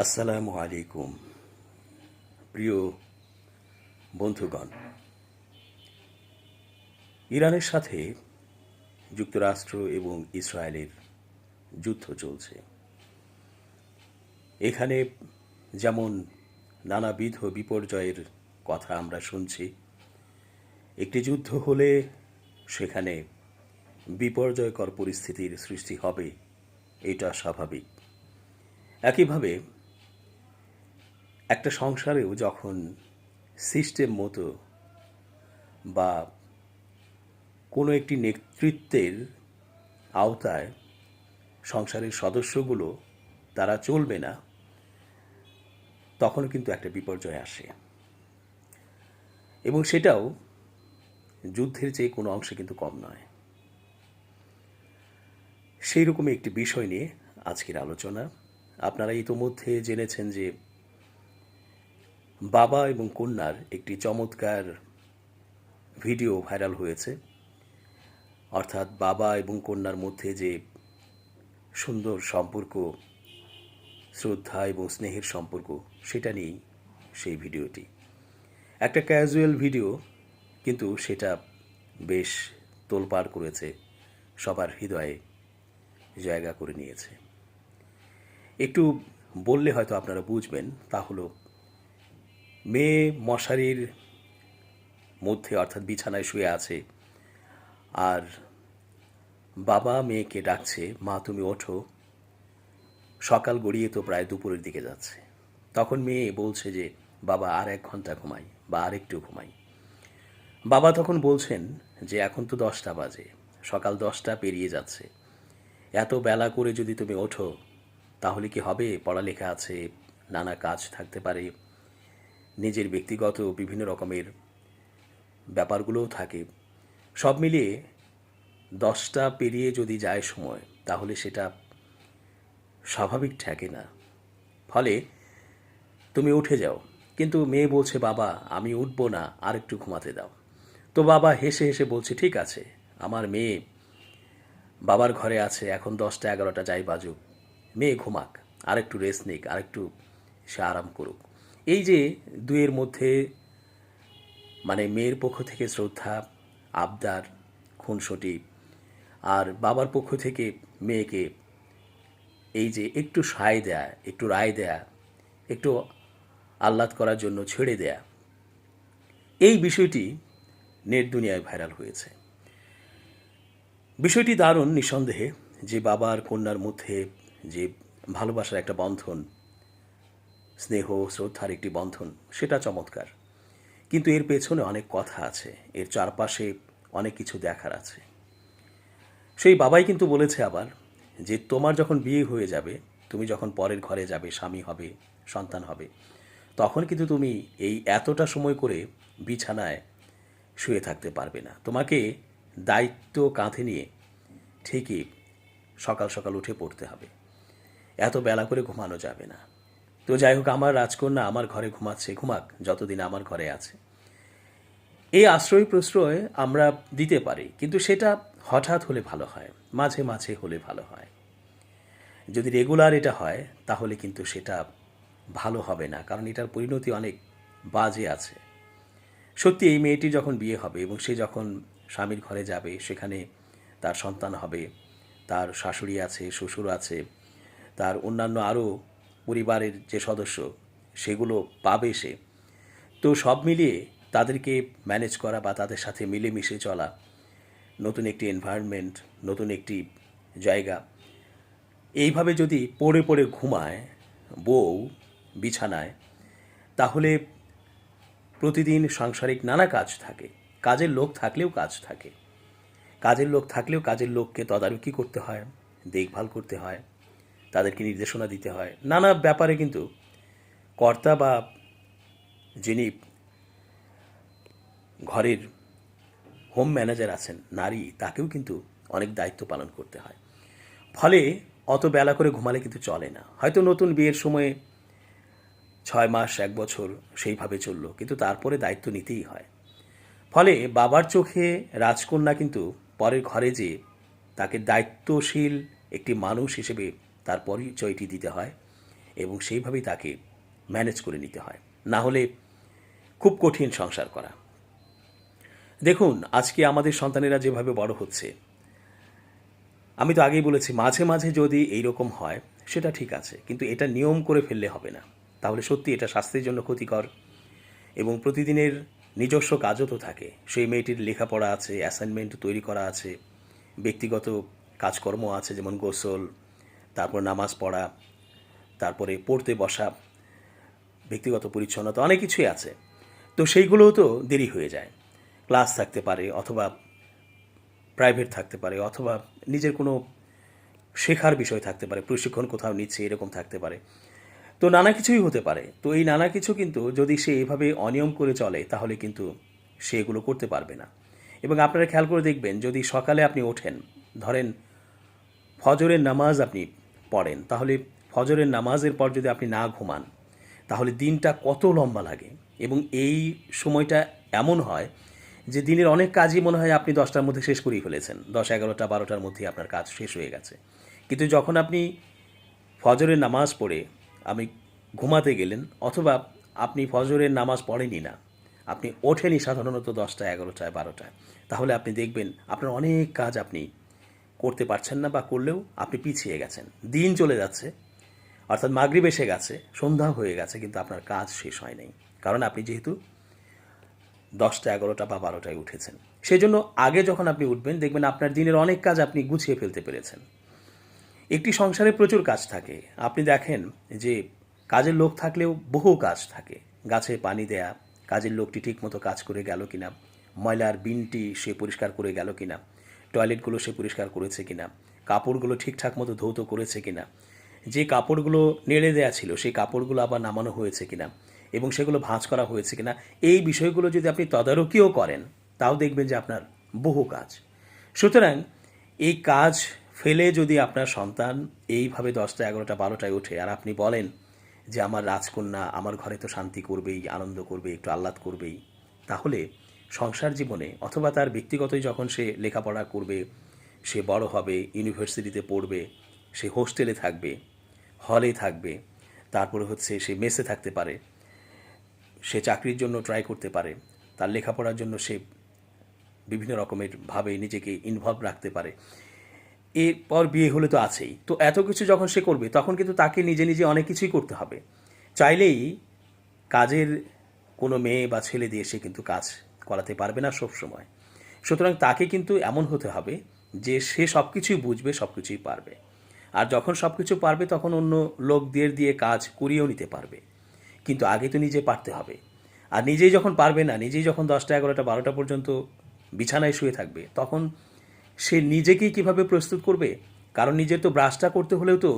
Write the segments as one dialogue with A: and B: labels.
A: আসসালামু আলাইকুম প্রিয় বন্ধুগণ। ইরানের সাথে যুক্তরাষ্ট্র এবং ইসরায়েলের যুদ্ধ চলছে। এখানে যেমন নানাবিধ বিপর্যয়ের কথা আমরা শুনছি, একটি যুদ্ধ হলে সেখানে বিপর্যয়কর পরিস্থিতির সৃষ্টি হবে, এটা স্বাভাবিক। একইভাবে একটা সংসারেও যখন সিস্টেম মতো বা কোনো একটি নেতৃত্বের আওতায় সংসারের সদস্যগুলো তারা চলবে না, তখন কিন্তু একটা বিপর্যয় আসে, এবং সেটাও যুদ্ধের চেয়ে কোনো অংশে কিন্তু কম নয়। সেই রকমই একটি বিষয় নিয়ে আজকের আলোচনা। আপনারা ইতোমধ্যে জেনেছেন যে বাবা এবং কন্যার একটি চমৎকার ভিডিও ভাইরাল হয়েছে, অর্থাৎ বাবা এবং কন্যার মধ্যে যে সুন্দর সম্পর্ক, শ্রদ্ধা এবং স্নেহের সম্পর্ক, সেটা নিয়েই সেই ভিডিওটি। একটা ক্যাজুয়াল ভিডিও, কিন্তু সেটা বেশ তোলপাড় করেছে, সবার হৃদয়ে জায়গা করে নিয়েছে। একটু বললে হয়তো আপনারা বুঝবেন। তা হলো, মেয়ে মশারির মধ্যে অর্থাৎ বিছানায় শুয়ে আছে, আর বাবা মেয়েকে ডাকছে, মা তুমি ওঠো, সকাল গড়িয়ে তো প্রায় দুপুরের দিকে যাচ্ছে। তখন মেয়ে বলছে যে বাবা আর 1 ঘন্টা ঘুমাই বা আর একটু ঘুমাই। বাবা তখন বলছেন যে এখন তো 10টা বাজে, সকাল 10টা পেরিয়ে যাচ্ছে, এত বেলা করে যদি তুমি ওঠো তাহলে কি হবে? পড়ালেখা আছে, নানা কাজ থাকতে পারে, নিজের ব্যক্তিগত বিভিন্ন রকমের ব্যাপারগুলোও থাকে। সব মিলিয়ে 10টা পেরিয়ে যদি যায় সময়, তাহলে সেটা স্বাভাবিক ঠেকে না। ফলে তুমি উঠে যাও। কিন্তু মেয়ে বলছে বাবা আমি উঠবো না, আর একটু ঘুমাতে দাও। তো বাবা হেসে হেসে বলছে ঠিক আছে, আমার মেয়ে বাবার ঘরে আছে, এখন 10টা 11টা যাই বাজুক, মেয়ে ঘুমাক, আর একটু রেস্ট নিক, আর একটু সে আরাম করুক। এই যে দুয়ের মধ্যে মানে মেয়ের পক্ষ থেকে শ্রদ্ধা, আবদার, খুনসুটি, আর বাবার পক্ষ থেকে মেয়েকে এই যে একটু সায় দেয়া, একটু রায় দেয়া, একটু আহ্লাদ করার জন্য ছেড়ে দেয়া, এই বিষয়টি নেট দুনিয়ায় ভাইরাল হয়েছে। বিষয়টি দারুণ নিঃসন্দেহে, যে বাবা আর কন্যার মধ্যে যে ভালোবাসার একটা বন্ধন, স্নেহ শ্রদ্ধার একটি বন্ধন, সেটা চমৎকার। কিন্তু এর পেছনে অনেক কথা আছে, এর চারপাশে অনেক কিছু দেখার আছে। সেই বাবাই কিন্তু বলেছে আবার যে তোমার যখন বিয়ে হয়ে যাবে, তুমি যখন পরের ঘরে যাবে, স্বামী হবে, সন্তান হবে, তখন কিন্তু তুমি এই এতটা সময় করে বিছানায় শুয়ে থাকতে পারবে না। তোমাকে দায়িত্ব কাঁধে নিয়ে ঠিকই সকাল সকাল উঠে পড়তে হবে, এত বেলা করে ঘুমানো যাবে না। তো যাই হোক, আমার রাজকন্যা আমার ঘরে ঘুমাচ্ছে, ঘুমাক যতদিন আমার ঘরে আছে। এই আশ্রয় প্রশ্রয় আমরা দিতে পারি, কিন্তু সেটা হঠাৎ হলে ভালো হয়, মাঝে মাঝে হলে ভালো হয়। যদি রেগুলার এটা হয় তাহলে কিন্তু সেটা ভালো হবে না, কারণ এটার পরিণতি অনেক বাজে আছে। সত্যি এই মেয়েটি যখন বিয়ে হবে এবং সে যখন স্বামীর ঘরে যাবে, সেখানে তার সন্তান হবে, তার শাশুড়ি আছে, শ্বশুর আছে, তার অন্যান্য আরও পরিবারের যে সদস্য, সেগুলো পাবে সে। তো সব মিলিয়ে তাদেরকে ম্যানেজ করা বা তাদের সাথে মিলেমিশে চলা, নতুন একটি এনভায়রনমেন্ট, নতুন একটি জায়গা, এইভাবে যদি পড়ে পড়ে ঘুমায় বউ বিছানায়, তাহলে প্রতিদিন সাংসারিক নানা কাজ থাকে, কাজের লোক থাকলেও কাজ থাকে, কাজের লোক থাকলেও কাজের লোককে তদারকি করতে হয়, দেখভাল করতে হয়, তাদেরকে নির্দেশনা দিতে হয়, নানা ব্যাপারে কিন্তু কর্তা বা যিনি ঘরের হোম ম্যানেজার আছেন নারী, তাকেও কিন্তু অনেক দায়িত্ব পালন করতে হয়। ফলে অত বেলা করে ঘুমালে কিন্তু চলে না। হয়তো নতুন বিয়ের সময়ে 6 মাস 1 বছর সেইভাবে চললো, কিন্তু তারপরে দায়িত্ব নিতেই হয়। ফলে বাবার চোখে রাজকন্যা কিন্তু পরের ঘরে যে তাকে দায়িত্বশীল একটি মানুষ হিসেবে তার পরিচয়টি দিতে হয়, এবং সেইভাবেই তাকে ম্যানেজ করে নিতে হয়, না হলে খুব কঠিন সংসার করা। দেখুন, আজকে আমাদের সন্তানেরা যেভাবে বড় হচ্ছে, আমি তো আগেই বলেছি, মাঝে মাঝে যদি এইরকম হয় সেটা ঠিক আছে, কিন্তু এটা নিয়ম করে ফেললে হবে না। তাহলে সত্যি এটা স্বাস্থ্যের জন্য ক্ষতিকর। এবং প্রতিদিনের নিজস্ব কাজও তো থাকে, সেই মেয়েটির লেখাপড়া আছে, অ্যাসাইনমেন্ট তৈরি করা আছে, ব্যক্তিগত কাজকর্ম আছে, যেমন গোসল, তারপর নামাজ পড়া, তারপরে পড়তে বসা, ব্যক্তিগত পরিচ্ছন্নতা, অনেক কিছুই আছে। তো সেইগুলোও তো দেরি হয়ে যায়। ক্লাস থাকতে পারে, অথবা প্রাইভেট থাকতে পারে, অথবা নিজের কোনো শেখার বিষয় থাকতে পারে, প্রশিক্ষণ কোথাও নিচ্ছে এরকম থাকতে পারে। তো নানা কিছুই হতে পারে। তো এই নানা কিছু কিন্তু যদি সে এভাবে অনিয়ম করে চলে, তাহলে কিন্তু সে এগুলো করতে পারবে না। এবং আপনারা খেয়াল করে দেখবেন, যদি সকালে আপনি ওঠেন, ধরেন ফজরের নামাজ আপনি পড়েন, তাহলে ফজরের নামাজের পর যদি আপনি না ঘুমান, তাহলে দিনটা কত লম্বা লাগে। এবং এই সময়টা এমন হয় যে দিনের অনেক কাজই মনে হয় আপনি 10টার মধ্যে শেষ করেই ফেলেছেন, 10, 11টা, 12টার মধ্যেই আপনার কাজ শেষ হয়ে গেছে। কিন্তু যখন আপনি ফজরের নামাজ পড়ে আমি ঘুমাতে গেলেন, অথবা আপনি ফজরের নামাজ পড়েনি না, আপনি ওঠেনি সাধারণত 10টা, 11টায়, 12টায়, তাহলে আপনি দেখবেন আপনার অনেক কাজ আপনি করতে পারছেন না, বা করলেও আপনি পিছিয়ে গেছেন। দিন চলে যাচ্ছে, অর্থাৎ মাগরিব এসে গেছে, সন্ধ্যা হয়ে গেছে, কিন্তু আপনার কাজ শেষ হয় নাই, কারণ আপনি যেহেতু 10টা, 11টা বা 12টায় উঠেছেন। সেই জন্য আগে যখন আপনি উঠবেন, দেখবেন আপনার দিনের অনেক কাজ আপনি গুছিয়ে ফেলতে পেরেছেন। একটি সংসারে প্রচুর কাজ থাকে। আপনি দেখেন যে কাজের লোক থাকলেও বহু কাজ থাকে। গাছে পানি দেয়া, কাজের লোকটি ঠিকমতো কাজ করে গেল কিনা, ময়লার বিনটি সে পরিষ্কার করে গেল কিনা, টয়লেটগুলো সে পরিষ্কার করেছে কিনা, কাপড়গুলো ঠিকঠাক মতো ধৌত করেছে কিনা, যে কাপড়গুলো নেড়ে দেয়া ছিল সেই কাপড়গুলো আবার নামানো হয়েছে কিনা, এবং সেগুলো ভাঁজ করা হয়েছে কিনা, এই বিষয়গুলো যদি আপনি তদারকিও করেন, তাও দেখবেন যে আপনার বহু কাজ। সুতরাং এই কাজ ফেলে যদি আপনার সন্তান এইভাবে 10টা, 11টা, 12টায় ওঠে, আর আপনি বলেন যে আমার রাজকন্যা আমার ঘরে তো শান্তি করবেই, আনন্দ করবে, একটু আহ্লাদ করবেই, তাহলে সংসার জীবনে অথবা তার ব্যক্তিগতই যখন সে লেখাপড়া করবে, সে বড় হবে, ইউনিভার্সিটিতে পড়বে, সে হোস্টেলে থাকবে, হলে থাকবে, তারপরে হচ্ছে সে মেসে থাকতে পারে, সে চাকরির জন্য ট্রাই করতে পারে, তার লেখাপড়ার জন্য সে বিভিন্ন রকমের ভাবে নিজেকে ইনভলভ রাখতে পারে। এরপর বিয়ে হলে তো আছেই। তো এত কিছু যখন সে করবে, তখন কিন্তু তাকে নিজে নিজে অনেক কিছুই করতে হবে। চাইলেই কাজের কোনো মেয়ে বা ছেলে দিয়ে সে কিন্তু কাজ করাতে পারবে না সব সময়। সুতরাং তাকে কিন্তু এমন হতে হবে যে সে সব কিছুই বুঝবে, সব কিছুই পারবে। আর যখন সব কিছু পারবে, তখন অন্য লোকদের দিয়ে কাজ করিয়েও নিতে পারবে। কিন্তু আগে তো নিজে পারতে হবে। আর নিজেই যখন পারবে না, নিজেই যখন 10টা, 11টা, 12টা পর্যন্ত বিছানায় শুয়ে থাকবে, তখন সে নিজেকেই কিভাবে প্রস্তুত করবে? কারণ নিজের তো ব্রাশটা করতে হলেও তো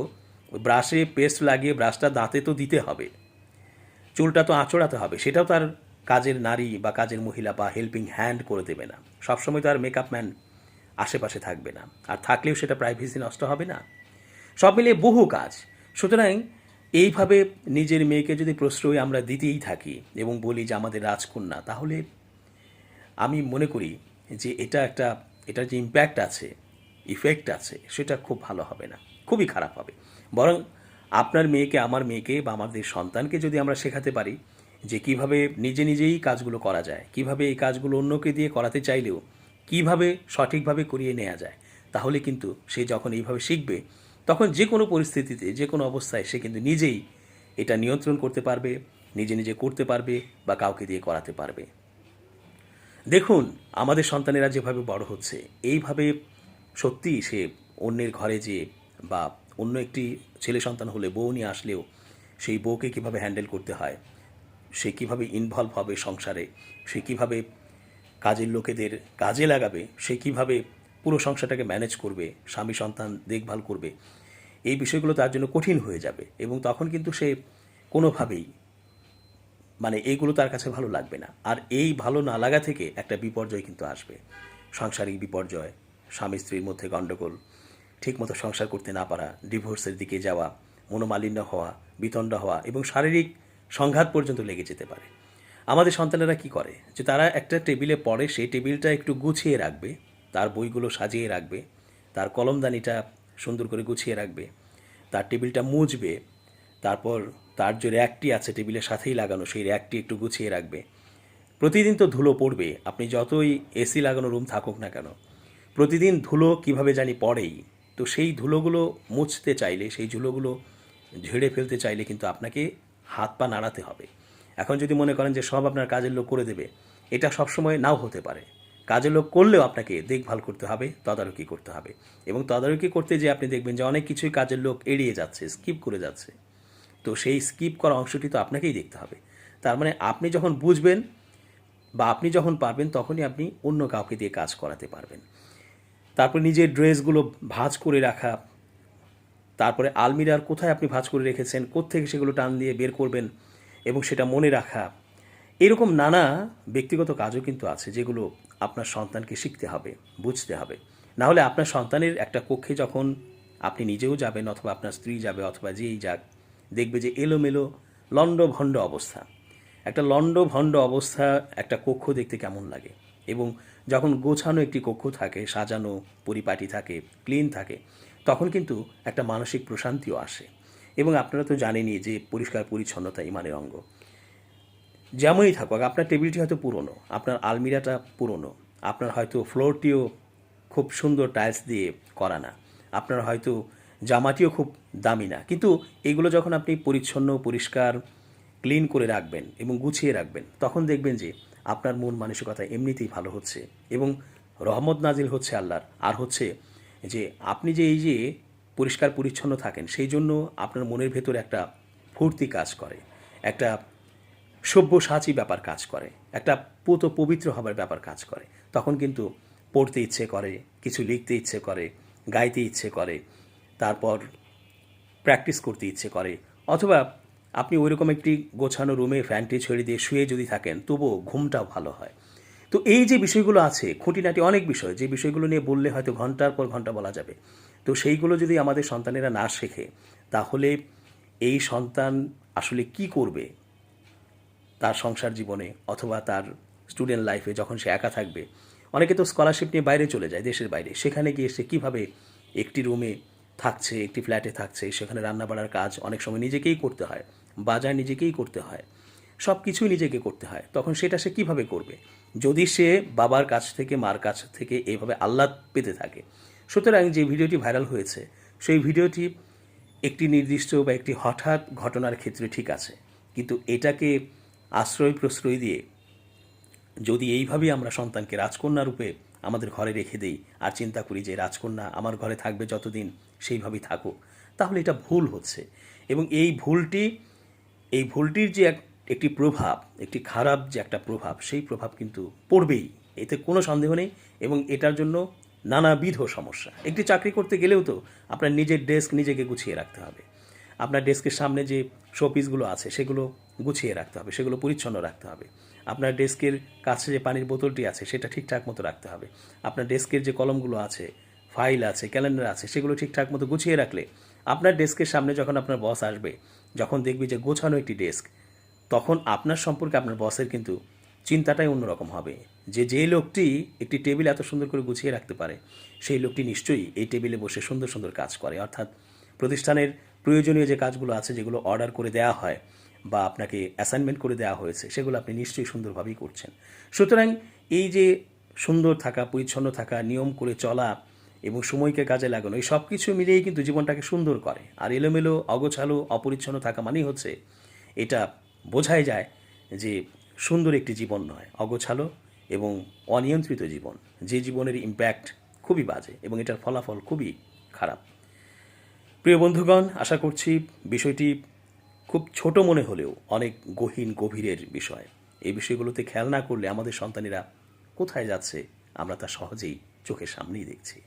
A: ব্রাশে পেস্ট লাগিয়ে ব্রাশটা দাঁতে তো দিতে হবে, চুলটা তো আঁচড়াতে হবে, সেটাও তার কাজের নারী বা কাজের মহিলা বা হেল্পিং হ্যান্ড করে দেবে না। সবসময় তো আর মেকআপ ম্যান আশেপাশে থাকবে না, আর থাকলেও সেটা প্রাইভেসি নষ্ট হবে না। সব মিলিয়ে বহু কাজ। সুতরাং এইভাবে নিজের মেয়েকে যদি প্রশ্রয় আমরা দিতেই থাকি এবং বলি যে আমাদের রাজকন্যা, তাহলে আমি মনে করি যে এটার যে ইম্প্যাক্ট আছে, ইফেক্ট আছে, সেটা খুব ভালো হবে না, খুবই খারাপ হবে। বরং আপনার মেয়েকে, আমার মেয়েকে বা আমাদের সন্তানকে যদি আমরা শেখাতে পারি যে কিভাবে নিজে নিজেই কাজগুলো করা যায়, কিভাবে এই কাজগুলো অন্যকে দিয়ে করাতে চাইলেও কিভাবে সঠিকভাবে করিয়ে নেওয়া যায়, তাহলে কিন্তু সে যখন এইভাবে শিখবে, তখন যে কোনো পরিস্থিতিতে, যে কোনো অবস্থায় সে কিন্তু নিজেই এটা নিয়ন্ত্রণ করতে পারবে, নিজে নিজে করতে পারবে বা কাউকে দিয়ে করাতে পারবে। দেখুন, আমাদের সন্তানেরা যেভাবে বড় হচ্ছে, এইভাবে সত্যিই সে অন্যের ঘরে যেয়ে বা অন্য একটি ছেলে সন্তান হলে বউ নিয়ে আসলেও সেই বউকে কীভাবে হ্যান্ডেল করতে হয়, সে কীভাবে ইনভলভ হবে সংসারে, সে কীভাবে কাজের লোকেদের কাজে লাগাবে, সে কীভাবে পুরো সংসারটাকে ম্যানেজ করবে, স্বামী সন্তান দেখভাল করবে, এই বিষয়গুলো তার জন্য কঠিন হয়ে যাবে। এবং তখন কিন্তু সে কোনোভাবেই এইগুলো তার কাছে ভালো লাগবে না। আর এই ভালো না লাগা থেকে একটা বিপর্যয় কিন্তু আসবে, সাংসারিক বিপর্যয়, স্বামী স্ত্রীর মধ্যে গণ্ডগোল, ঠিকমতো সংসার করতে না পারা, ডিভোর্সের দিকে যাওয়া, মনোমালিন্য হওয়া, বিতণ্ডা হওয়া এবং শারীরিক সংঘাত পর্যন্ত লেগে যেতে পারে। আমাদের সন্তানেরা কি করে যে তারা একটা টেবিলে পড়ে, সেই টেবিলটা একটু গুছিয়ে রাখবে, তার বইগুলো সাজিয়ে রাখবে, তার কলমদানিটা সুন্দর করে গুছিয়ে রাখবে, তার টেবিলটা মুছবে, তারপর তার যে র্যাকটি আছে টেবিলের সাথেই লাগানো, সেই র্যাকটি একটু গুছিয়ে রাখবে। প্রতিদিন তো ধুলো পড়বে, আপনি যতই এসি লাগানো রুম থাকুক না কেন, প্রতিদিন ধুলো কিভাবে জানি পড়েই। তো সেই ধুলোগুলো মুছতে চাইলে, সেই ধুলোগুলো ঝেড়ে ফেলতে চাইলে কিন্তু আপনাকে হাত পা নাড়াতে হবে। এখন যদি মনে করেন যে সব আপনার কাজের লোক করে দেবে, এটা সবসময় নাও হতে পারে। কাজের লোক করলেও আপনাকে দেখভাল করতে হবে, তদারকি করতে হবে। এবং তদারকি করতে যে আপনি দেখবেন যে অনেক কিছুই কাজের লোক এড়িয়ে যাচ্ছে, স্কিপ করে যাচ্ছে। তো সেই স্কিপ করা অংশটি তো আপনাকেই দেখতে হবে। তার মানে আপনি যখন বুঝবেন বা আপনি যখন পারবেন, তখনই আপনি অন্য কাউকে দিয়ে কাজ করাতে পারবেন। তারপর নিজের ড্রেসগুলো ভাঁজ করে রাখা, তারপরে আলমিরার কোথায় আপনি ভাঁজ করে রেখেছেন, কোত্থেকে সেগুলো টান দিয়ে বের করবেন এবং সেটা মনে রাখা। এরকম নানা ব্যক্তিগত কাজও কিন্তু আছে, যেগুলো আপনার সন্তানকে শিখতে হবে, বুঝতে হবে। না হলে আপনার সন্তানের একটা কক্ষে যখন আপনি নিজেও যাবেন, অথবা আপনার স্ত্রী যাবে, অথবা যেই যাক, দেখবে যে এলোমেলো লণ্ডভণ্ড অবস্থা। একটা লণ্ডভণ্ড অবস্থা একটা কক্ষ দেখতে কেমন লাগে। এবং যখন গোছানো একটি কক্ষ থাকে, সাজানো পরিপাটি থাকে, ক্লিন থাকে, তখন কিন্তু একটা মানসিক প্রশান্তিও আসে। এবং আপনারা তো জানেনই যে পরিষ্কার পরিচ্ছন্নতা ইমানের অঙ্গ। যেমনই থাকুক, আপনার টেবিলটি হয়তো পুরনো, আপনার আলমিরাটা পুরনো, আপনার হয়তো ফ্লোরটিও খুব সুন্দর টাইলস দিয়ে করা না, আপনার হয়তো জামাটিও খুব দামি না, কিন্তু এগুলো যখন আপনি পরিচ্ছন্ন, পরিষ্কার, ক্লিন করে রাখবেন এবং গুছিয়ে রাখবেন, তখন দেখবেন যে আপনার মন মানসিকতা এমনিতেই ভালো হচ্ছে এবং রহমত নাজিল হচ্ছে আল্লাহর। আর হচ্ছে যে আপনি যে এই যে পরিষ্কার পরিচ্ছন্ন থাকেন, সেই জন্য আপনার মনের ভেতরে একটা ফুর্তি কাজ করে, একটা সব্যসাচী ব্যাপার কাজ করে, একটা পুত পবিত্র হবার ব্যাপার কাজ করে। তখন কিন্তু পড়তে ইচ্ছে করে, কিছু লিখতে ইচ্ছে করে, গাইতে ইচ্ছে করে, তারপর প্র্যাকটিস করতে ইচ্ছে করে। অথবা আপনি ওইরকম একটি গোছানো রুমে ফ্যানটি ছেড়ে দিয়ে শুয়ে যদি থাকেন, তবুও ঘুমটাও ভালো হয়। তো এই যে বিষয়গুলো আছে, খুঁটিনাটি অনেক বিষয়, যে বিষয়গুলো নিয়ে বললে হয়তো ঘন্টার পর ঘন্টা বলা যাবে। তো সেইগুলো যদি আমাদের সন্তানেরা না শেখে, তাহলে এই সন্তান আসলে কি করবে তার সংসার জীবনে, অথবা তার স্টুডেন্ট লাইফে যখন সে একা থাকবে। অনেকে তো স্কলারশিপ নিয়ে বাইরে চলে যায়, দেশের বাইরে, সেখানে গিয়ে সে কীভাবে একটি রুমে থাকছে, একটি ফ্ল্যাটে থাকছে, সেখানে রান্নাবাড়ার কাজ অনেক সময় নিজেকেই করতে হয়, বাজার নিজেকেই করতে হয়, সব কিছুই নিজেকে করতে হয়। তখন সেটা সে কীভাবে করবে যদি সে বাবার কাছ থেকে, মার কাছ থেকে এইভাবে আহ্লাদ পেতে থাকে? সুতরাং যে ভিডিওটি ভাইরাল হয়েছে, সেই ভিডিওটি একটি নির্দিষ্ট বা একটি হঠাৎ ঘটনার ক্ষেত্রে ঠিক আছে, কিন্তু এটাকে আশ্রয় প্রশ্রয় দিয়ে যদি এইভাবেই আমরা সন্তানকে রাজকন্যা রূপে আমাদের ঘরে রেখে দেই, আর চিন্তা করি যে রাজকন্যা আমার ঘরে থাকবে যতদিন, সেইভাবেই থাকুক, তাহলে এটা ভুল হচ্ছে। এবং এই ভুলটির যে একটি প্রভাব, একটি খারাপ যে একটা প্রভাব, সেই প্রভাব কিন্তু পড়বেই, এতে কোনো সন্দেহ নেই। এবং এটার জন্য নানাবিধ সমস্যা। একটি চাকরি করতে গেলেও তো আপনার নিজের ডেস্ক নিজেকে গুছিয়ে রাখতে হবে, আপনার ডেস্কের সামনে যে শোপিসগুলো আছে সেগুলো গুছিয়ে রাখতে হবে, সেগুলো পরিচ্ছন্ন রাখতে হবে। আপনার ডেস্কের কাছে যে পানির বোতলটি আছে সেটা ঠিকঠাক মতো রাখতে হবে। আপনার ডেস্কের যে কলমগুলো আছে, ফাইল আছে, ক্যালেন্ডার আছে, সেগুলো ঠিকঠাক মতো গুছিয়ে রাখলে আপনার ডেস্কের সামনে যখন আপনার বস আসবে, যখন দেখবে যে গোছানো একটি ডেস্ক, তখন আপনার সম্পর্কে আপনার বসের কিন্তু চিন্তাটাই অন্যরকম হবে। যে লোকটি একটি টেবিল এত সুন্দর করে গুছিয়ে রাখতে পারে, সেই লোকটি নিশ্চয়ই এই টেবিলে বসে সুন্দর সুন্দর কাজ করে। অর্থাৎ প্রতিষ্ঠানের প্রয়োজনীয় যে কাজগুলো আছে, যেগুলো অর্ডার করে দেওয়া হয় বা আপনাকে অ্যাসাইনমেন্ট করে দেওয়া হয়েছে, সেগুলো আপনি নিশ্চয়ই সুন্দরভাবেই করছেন। সুতরাং এই যে সুন্দর থাকা, পরিচ্ছন্ন থাকা, নিয়ম করে চলা এবং সময়কে কাজে লাগানো, এই সব কিছু মিলিয়েই কিন্তু জীবনটাকে সুন্দর করে। আর এলোমেলো, অগোছালো, অপরিচ্ছন্ন থাকা মানেই হচ্ছে, এটা বোঝাই যায় যে সুন্দর একটি জীবন নয়, অগোছালো এবং অনিয়ন্ত্রিত জীবন, যে জীবনের ইম্প্যাক্ট খুবই বাজে এবং এটার ফলাফল খুবই খারাপ। প্রিয় বন্ধুগণ, আশা করছি বিষয়টি খুব ছোট মনে হলেও অনেক গভীরের বিষয়। এই বিষয়গুলোতে খেয়াল না করলে আমাদের সন্তানেরা কোথায় যাচ্ছে আমরা তা সহজেই চোখের সামনেই দেখছি।